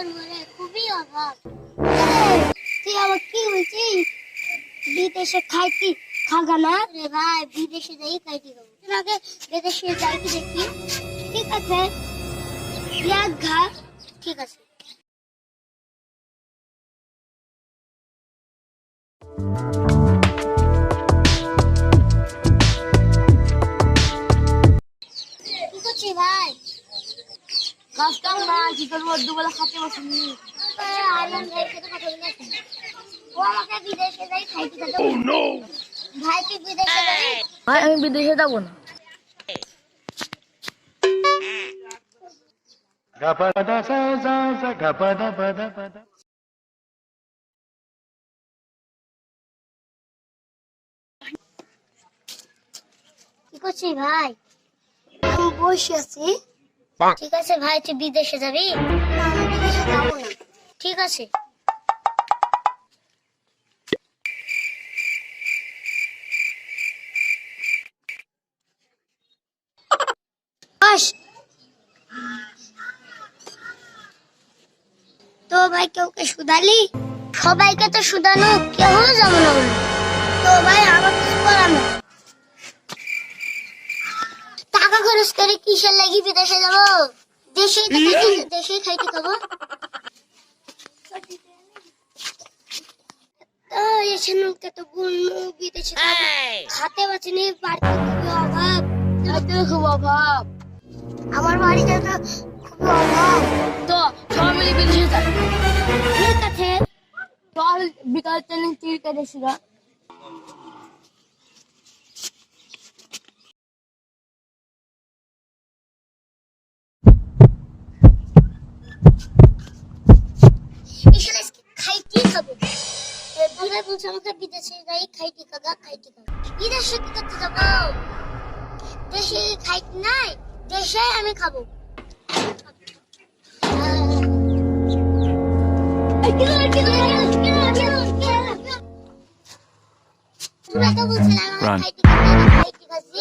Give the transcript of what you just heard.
করবো রে, খুবই অভাব। তুই আমার কি বলছিস? বিদেশে খাইতি খাগা না রে ভাই, বিদেশে যাই খাইতি খাবো। তুই আগে বিদেশে যাই কি দেখি। ঠিক আছে, পেঁয়াজ ঘা। ঠিক আছে। কি করছিস ভাই? কাজকাম না, কি করবো? দুবেলা খাতে বসিনি। আইলাম ভাইয়ের সাথে কথা বলেছি। ও আমাকে বিদেশে যাই খাইতে খাইতে ভাই তুই বিদেশে যাবি? ভাই আমি বিদেশে যাবো না। Gapada sa sa sa gapada pada pada. কি করছিস ভাই? আমি বসে আছি। ঠিক আছে ভাই, তুই বিদেশে যাবি? না, আমি বিদেশে যাবো না। ঠিক আছে। বস। তো ভাই কেউকে শুধালি? সবাইকে তো শুধানো, কেউ যাবো না বললো। তো ভাই আমার কিছু করার নেই। টাকা খরচ করে কিসের লাগি বিদেশে যাবো? দেশেই খাইতে খাবো। তো এসে নৌকে তো গুনু বিদেশে যাবো। খাতে পাচ্ছি বাড়িতে খুবই অভাব। খাতে খুব অভাব। আমার বাড়িতে তো খুবই অভাব। তো সবাই মিলে বিদেশে যাই। ঠিক আছে। চল বিকাল ট্রেনিং টিকিট কেটেছি না। এখানে আজকে খাইতেই খাবো। দুইবার বলছে আমাকে বিদেশে যাই খাইতে খাগা খাইতে খাগা। বিদেশে কি করতে যাবো? দেশে খাইতে নাই, দেশে আমি খাবো। তোমরা তো বলছিলে আমার খাইতে খাচ্ছি।